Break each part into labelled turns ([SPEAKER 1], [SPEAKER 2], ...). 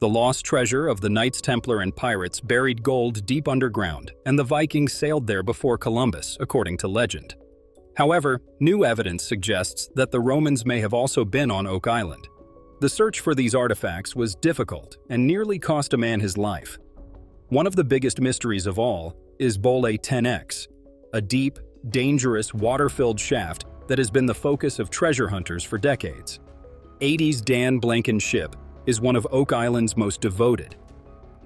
[SPEAKER 1] The lost treasure of the Knights Templar and pirates buried gold deep underground, and the Vikings sailed there before Columbus, according to legend. However, new evidence suggests that the Romans may have also been on Oak Island. The search for these artifacts was difficult and nearly cost a man his life. One of the biggest mysteries of all is Bole 10X, a deep, dangerous, water-filled shaft that has been the focus of treasure hunters for decades. 80's Dan Blanken's ship is one of Oak Island's most devoted.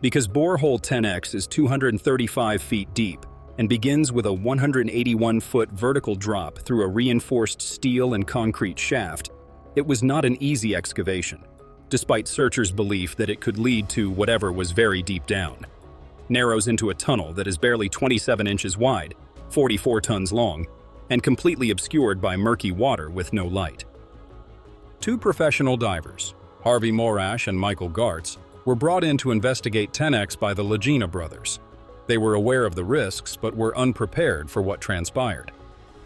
[SPEAKER 1] Because borehole 10X is 235 feet deep and begins with a 181-foot vertical drop through a reinforced steel and concrete shaft, it was not an easy excavation, despite searchers' belief that it could lead to whatever was very deep down. Narrows into a tunnel that is barely 27 inches wide, 44 tons long, and completely obscured by murky water with no light. Two professional divers, Harvey Morash and Michael Gartz, were brought in to investigate 10X by the Lagena brothers. They were aware of the risks but were unprepared for what transpired.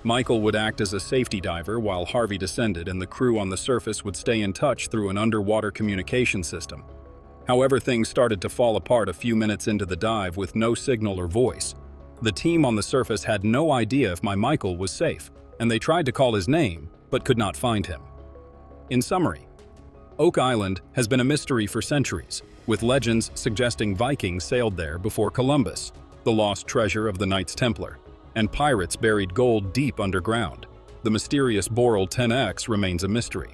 [SPEAKER 1] Michael would act as a safety diver while Harvey descended, and the crew on the surface would stay in touch through an underwater communication system. However, things started to fall apart a few minutes into the dive with no signal or voice. The team on the surface had no idea if Michael was safe, and they tried to call his name but could not find him. In summary, Oak Island has been a mystery for centuries, with legends suggesting Vikings sailed there before Columbus, the lost treasure of the Knights Templar, and pirates buried gold deep underground. The mysterious Boral 10X remains a mystery,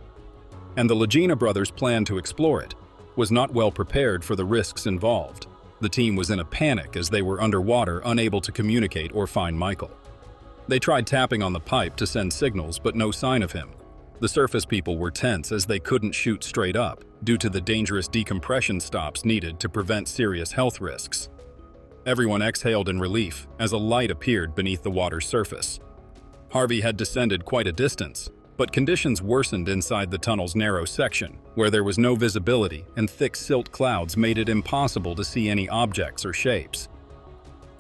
[SPEAKER 1] and the Lagena brothers' plan to explore it was not well prepared for the risks involved. The team was in a panic as they were underwater, unable to communicate or find Michael. They tried tapping on the pipe to send signals, but no sign of him. The surface people were tense as they couldn't shoot straight up due to the dangerous decompression stops needed to prevent serious health risks. Everyone exhaled in relief as a light appeared beneath the water's surface. Harvey had descended quite a distance, but conditions worsened inside the tunnel's narrow section, where there was no visibility and thick silt clouds made it impossible to see any objects or shapes.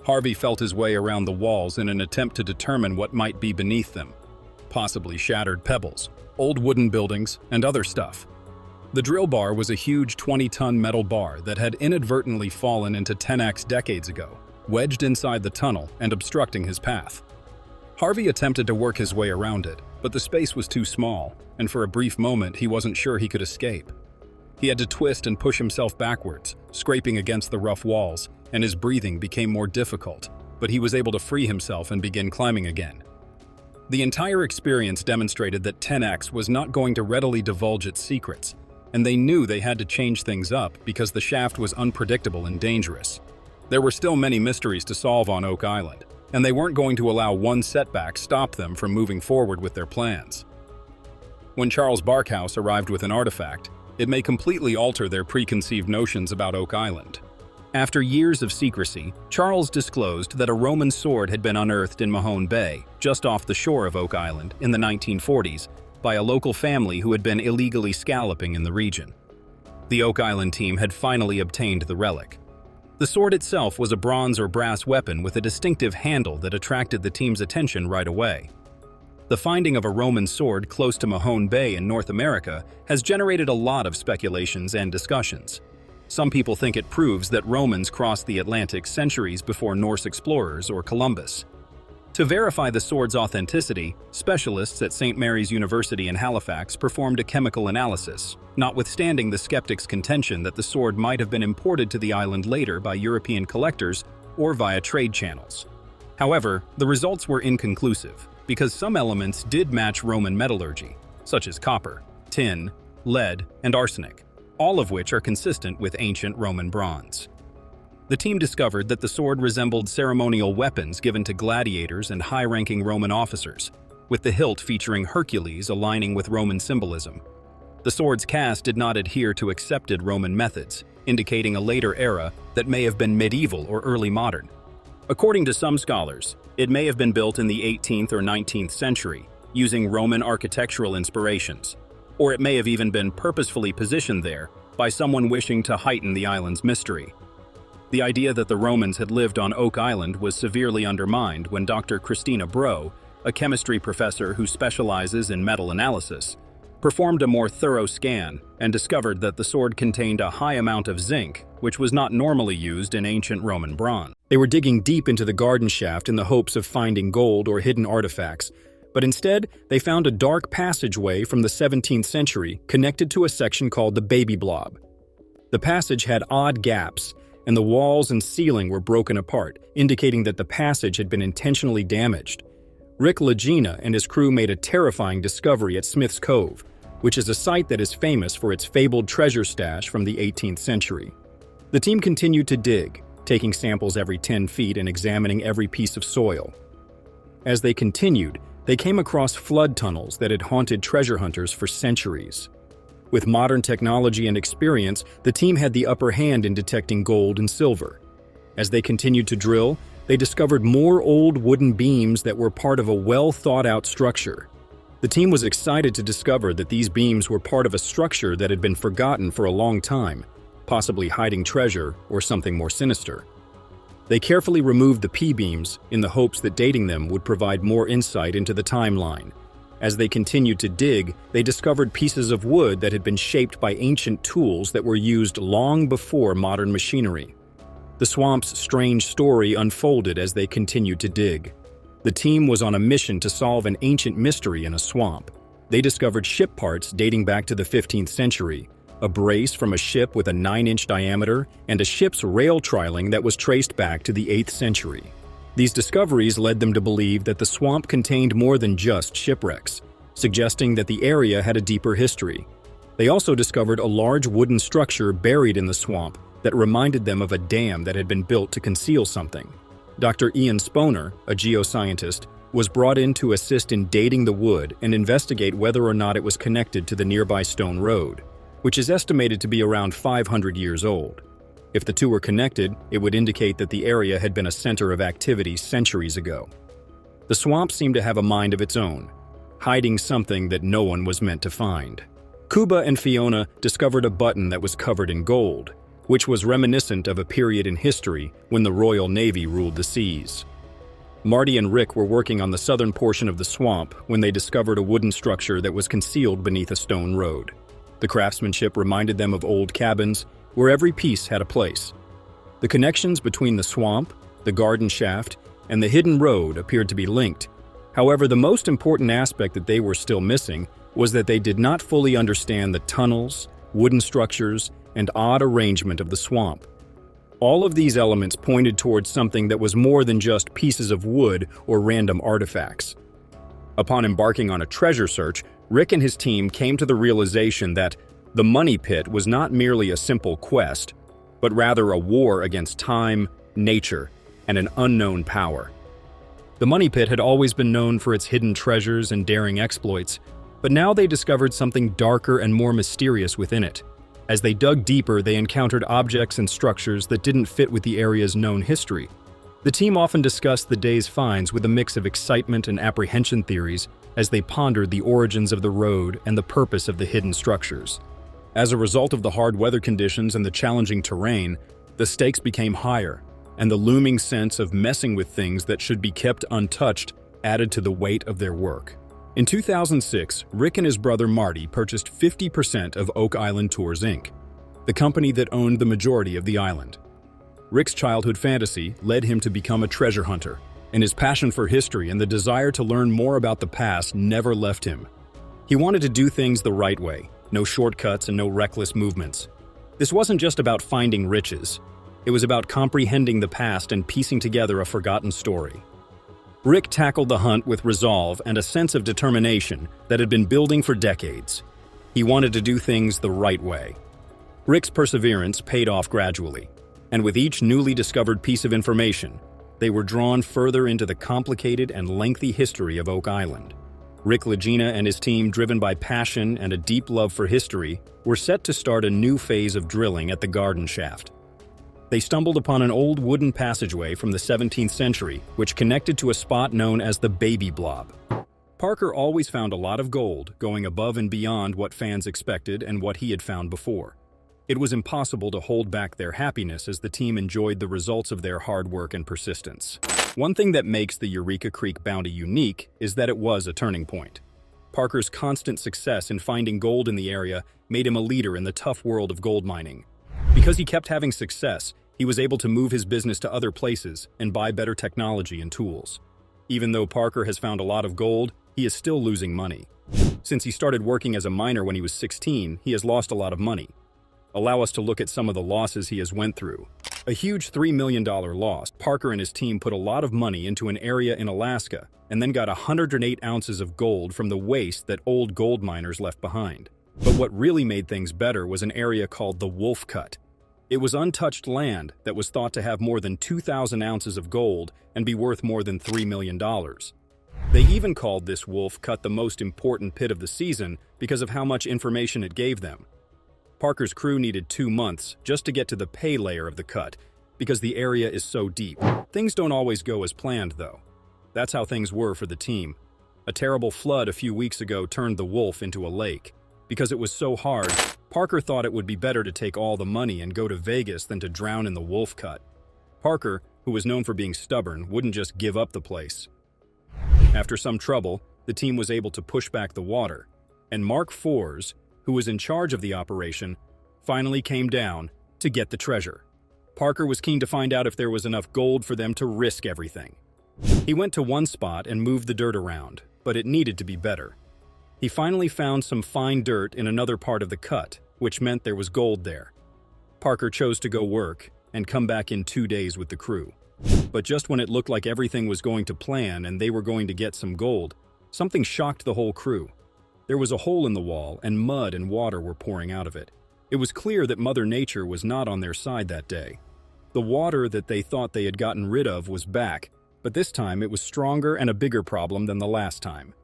[SPEAKER 1] Harvey felt his way around the walls in an attempt to determine what might be beneath them, possibly shattered pebbles, old wooden buildings, and other stuff. The drill bar was a huge 20-ton metal bar that had inadvertently fallen into 10X decades ago, wedged inside the tunnel and obstructing his path. Harvey attempted to work his way around it, but the space was too small, and for a brief moment he wasn't sure he could escape. He had to twist and push himself backwards, scraping against the rough walls, and his breathing became more difficult, but he was able to free himself and begin climbing again. The entire experience demonstrated that 10X was not going to readily divulge its secrets, and they knew they had to change things up because the shaft was unpredictable and dangerous. There were still many mysteries to solve on Oak Island, and they weren't going to allow one setback stop them from moving forward with their plans. When Charles Barkhouse arrived with an artifact, it may completely alter their preconceived notions about Oak Island. After years of secrecy, Charles disclosed that a Roman sword had been unearthed in Mahone Bay, just off the shore of Oak Island, in the 1940s, by a local family who had been illegally scalloping in the region. The Oak Island team had finally obtained the relic. The sword itself was a bronze or brass weapon with a distinctive handle that attracted the team's attention right away. The finding of a Roman sword close to Mahone Bay in North America has generated a lot of speculations and discussions. Some people think it proves that Romans crossed the Atlantic centuries before Norse explorers or Columbus. To verify the sword's authenticity, specialists at St. Mary's University in Halifax performed a chemical analysis, notwithstanding the skeptics' contention that the sword might have been imported to the island later by European collectors or via trade channels. However, the results were inconclusive, because some elements did match Roman metallurgy, such as copper, tin, lead, and arsenic, all of which are consistent with ancient Roman bronze. The team discovered that the sword resembled ceremonial weapons given to gladiators and high-ranking Roman officers, with the hilt featuring Hercules aligning with Roman symbolism. The sword's cast did not adhere to accepted Roman methods, indicating a later era that may have been medieval or early modern. According to some scholars, it may have been built in the 18th or 19th century, using Roman architectural inspirations, or it may have even been purposefully positioned there by someone wishing to heighten the island's mystery. The idea that the Romans had lived on Oak Island was severely undermined when Dr. Christina Bro, a chemistry professor who specializes in metal analysis, performed a more thorough scan and discovered that the sword contained a high amount of zinc, which was not normally used in ancient Roman bronze. They were digging deep into the garden shaft in the hopes of finding gold or hidden artifacts, but instead they found a dark passageway from the 17th century connected to a section called the Baby Blob. The passage had odd gaps, and the walls and ceiling were broken apart, indicating that the passage had been intentionally damaged. Lagena and his crew made a terrifying discovery at Smith's Cove, which is a site that is famous for its fabled treasure stash from the 18th century. The team continued to dig, taking samples every 10 feet and examining every piece of soil. As they continued, they came across flood tunnels that had haunted treasure hunters for centuries. With modern technology and experience, the team had the upper hand in detecting gold and silver. As they continued to drill, they discovered more old wooden beams that were part of a well-thought-out structure. The team was excited to discover that these beams were part of a structure that had been forgotten for a long time, possibly hiding treasure or something more sinister. They carefully removed the P-beams in the hopes that dating them would provide more insight into the timeline. As they continued to dig, they discovered pieces of wood that had been shaped by ancient tools that were used long before modern machinery. The swamp's strange story unfolded as they continued to dig. The team was on a mission to solve an ancient mystery in a swamp. They discovered ship parts dating back to the 15th century, a brace from a ship with a 9-inch diameter, and a ship's rail triling that was traced back to the 8th century. These discoveries led them to believe that the swamp contained more than just shipwrecks, suggesting that the area had a deeper history. They also discovered a large wooden structure buried in the swamp that reminded them of a dam that had been built to conceal something. Dr. Ian Sponer, a geoscientist, was brought in to assist in dating the wood and investigate whether or not it was connected to the nearby stone road, which is estimated to be around 500 years old. If the two were connected, it would indicate that the area had been a center of activity centuries ago. The swamp seemed to have a mind of its own, hiding something that no one was meant to find. Cuba and Fiona discovered a button that was covered in gold, which was reminiscent of a period in history when the Royal Navy ruled the seas. Marty and Rick were working on the southern portion of the swamp when they discovered a wooden structure that was concealed beneath a stone road. The craftsmanship reminded them of old cabins where every piece had a place. The connections between the swamp, the garden shaft, and the hidden road appeared to be linked. However, the most important aspect that they were still missing was that they did not fully understand the tunnels, wooden structures, and odd arrangement of the swamp. All of these elements pointed towards something that was more than just pieces of wood or random artifacts. Upon embarking on a treasure search, Rick and his team came to the realization that the Money Pit was not merely a simple quest, but rather a war against time, nature, and an unknown power. The Money Pit had always been known for its hidden treasures and daring exploits, but now they discovered something darker and more mysterious within it. As they dug deeper, they encountered objects and structures that didn't fit with the area's known history. The team often discussed the day's finds with a mix of excitement and apprehension theories as they pondered the origins of the road and the purpose of the hidden structures. As a result of the hard weather conditions and the challenging terrain, the stakes became higher, and the looming sense of messing with things that should be kept untouched added to the weight of their work. In 2006, Rick and his brother Marty purchased 50% of Oak Island Tours Inc., the company that owned the majority of the island. Rick's childhood fantasy led him to become a treasure hunter, and his passion for history and the desire to learn more about the past never left him. He wanted to do things the right way, no shortcuts and no reckless movements. This wasn't just about finding riches. It was about comprehending the past and piecing together a forgotten story. Rick tackled the hunt with resolve and a sense of determination that had been building for decades. He wanted to do things the right way. Rick's perseverance paid off gradually, and with each newly discovered piece of information, they were drawn further into the complicated and lengthy history of Oak Island. Rick Lagena and his team, driven by passion and a deep love for history, were set to start a new phase of drilling at the garden shaft. They stumbled upon an old wooden passageway from the 17th century, which connected to a spot known as the Baby Blob. Parker always found a lot of gold, going above and beyond what fans expected and what he had found before. It was impossible to hold back their happiness as the team enjoyed the results of their hard work and persistence. One thing that makes the Eureka Creek bounty unique is that it was a turning point. Parker's constant success in finding gold in the area made him a leader in the tough world of gold mining. Because he kept having success, he was able to move his business to other places and buy better technology and tools. Even though Parker has found a lot of gold, he is still losing money. Since he started working as a miner when he was 16, he has lost a lot of money. Allow us to look at some of the losses he has went through. A huge $3 million loss. Parker and his team put a lot of money into an area in Alaska and then got 108 ounces of gold from the waste that old gold miners left behind. But what really made things better was an area called the Wolf Cut. It was untouched land that was thought to have more than 2,000 ounces of gold and be worth more than $3 million. They even called this Wolf Cut the most important pit of the season because of how much information it gave them. Parker's crew needed 2 months just to get to the pay layer of the cut because the area is so deep. Things don't always go as planned, though. That's how things were for the team. A terrible flood a few weeks ago turned the Wolf into a lake. Because it was so hard, Parker thought it would be better to take all the money and go to Vegas than to drown in the Wolf Cut. Parker, who was known for being stubborn, wouldn't just give up the place. After some trouble, the team was able to push back the water, and Mark Fors, who was in charge of the operation, finally came down to get the treasure. Parker was keen to find out if there was enough gold for them to risk everything. He went to one spot and moved the dirt around, but it needed to be better. He finally found some fine dirt in another part of the cut, which meant there was gold there. Parker chose to go work and come back in 2 days with the crew. But just when it looked like everything was going to plan and they were going to get some gold, something shocked the whole crew. There was a hole in the wall and mud and water were pouring out of it. It was clear that Mother Nature was not on their side that day. The water that they thought they had gotten rid of was back, but this time it was stronger and a bigger problem than the last time.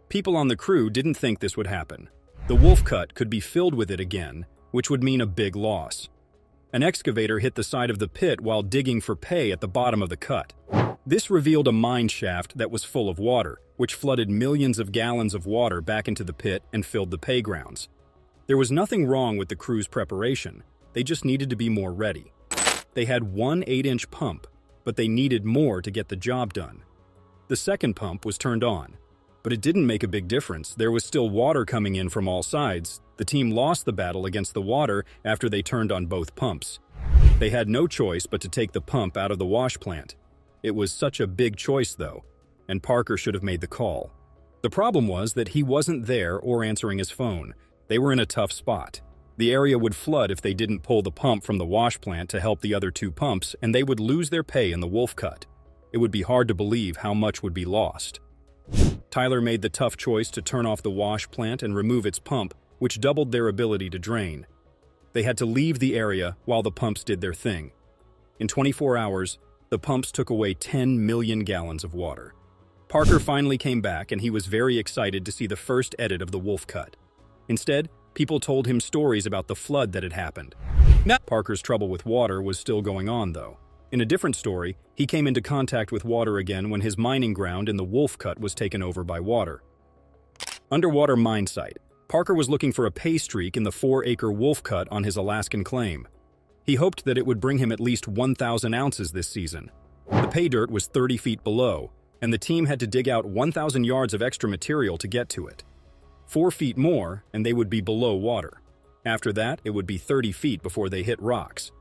[SPEAKER 1] People on the crew didn't think this would happen. The Wolf Cut could be filled with it again, which would mean a big loss. An excavator hit the side of the pit while digging for pay at the bottom of the cut. This revealed a mine shaft that was full of water, which flooded millions of gallons of water back into the pit and filled the pay grounds. There was nothing wrong with the crew's preparation, they just needed to be more ready. They had one 8-inch pump, but they needed more to get the job done. The second pump was turned on, but it didn't make a big difference. There was still water coming in from all sides. The team lost the battle against the water after they turned on both pumps. They had no choice but to take the pump out of the wash plant. It was such a big choice, though, and Parker should have made the call. The problem was that he wasn't there or answering his phone. They were in a tough spot. The area would flood if they didn't pull the pump from the wash plant to help the other 2 pumps, and they would lose their pay in the Wolf Cut. It would be hard to believe how much would be lost. Tyler made the tough choice to turn off the wash plant and remove its pump, which doubled their ability to drain. They had to leave the area while the pumps did their thing. In 24 hours, the pumps took away 10 million gallons of water. Parker finally came back, and he was very excited to see the first edit of the Wolf Cut. Instead, people told him stories about the flood that had happened. Parker's trouble with water was still going on, though. In a different story, he came into contact with water again when his mining ground in the Wolf Cut was taken over by water. Underwater mine site. Parker was looking for a pay streak in the 4-acre Wolf Cut on his Alaskan claim. He hoped that it would bring him at least 1,000 ounces this season. The pay dirt was 30 feet below, and the team had to dig out 1,000 yards of extra material to get to it. 4 feet more, and they would be below water. After that, it would be 30 feet before they hit rocks.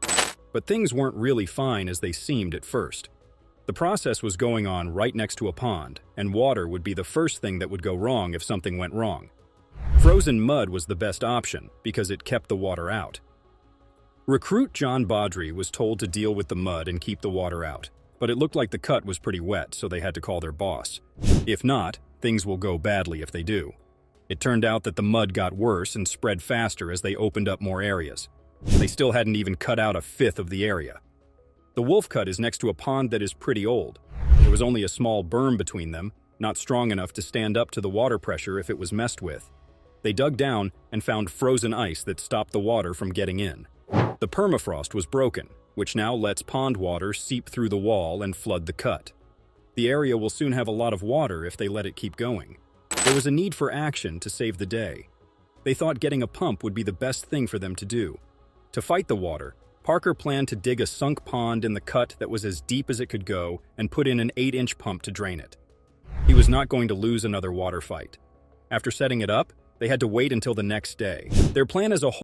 [SPEAKER 1] But things weren't really fine as they seemed at first. The process was going on right next to a pond, and water would be the first thing that would go wrong if something went wrong. Frozen mud was the best option because it kept the water out. Recruit John Baudry was told to deal with the mud and keep the water out, but it looked like the cut was pretty wet, so they had to call their boss. If not, things will go badly if they do. It turned out that the mud got worse and spread faster as they opened up more areas. They still hadn't even cut out a fifth of the area. The Wolf Cut is next to a pond that is pretty old. There was only a small berm between them, not strong enough to stand up to the water pressure if it was messed with. They dug down and found frozen ice that stopped the water from getting in. The permafrost was broken, which now lets pond water seep through the wall and flood the cut. The area will soon have a lot of water if they let it keep going. There was a need for action to save the day. They thought getting a pump would be the best thing for them to do. To fight the water, Parker planned to dig a sunk pond in the cut that was as deep as it could go and put in an 8-inch pump to drain it. He was not going to lose another water fight. After setting it up, they had to wait until the next day. Their plan as a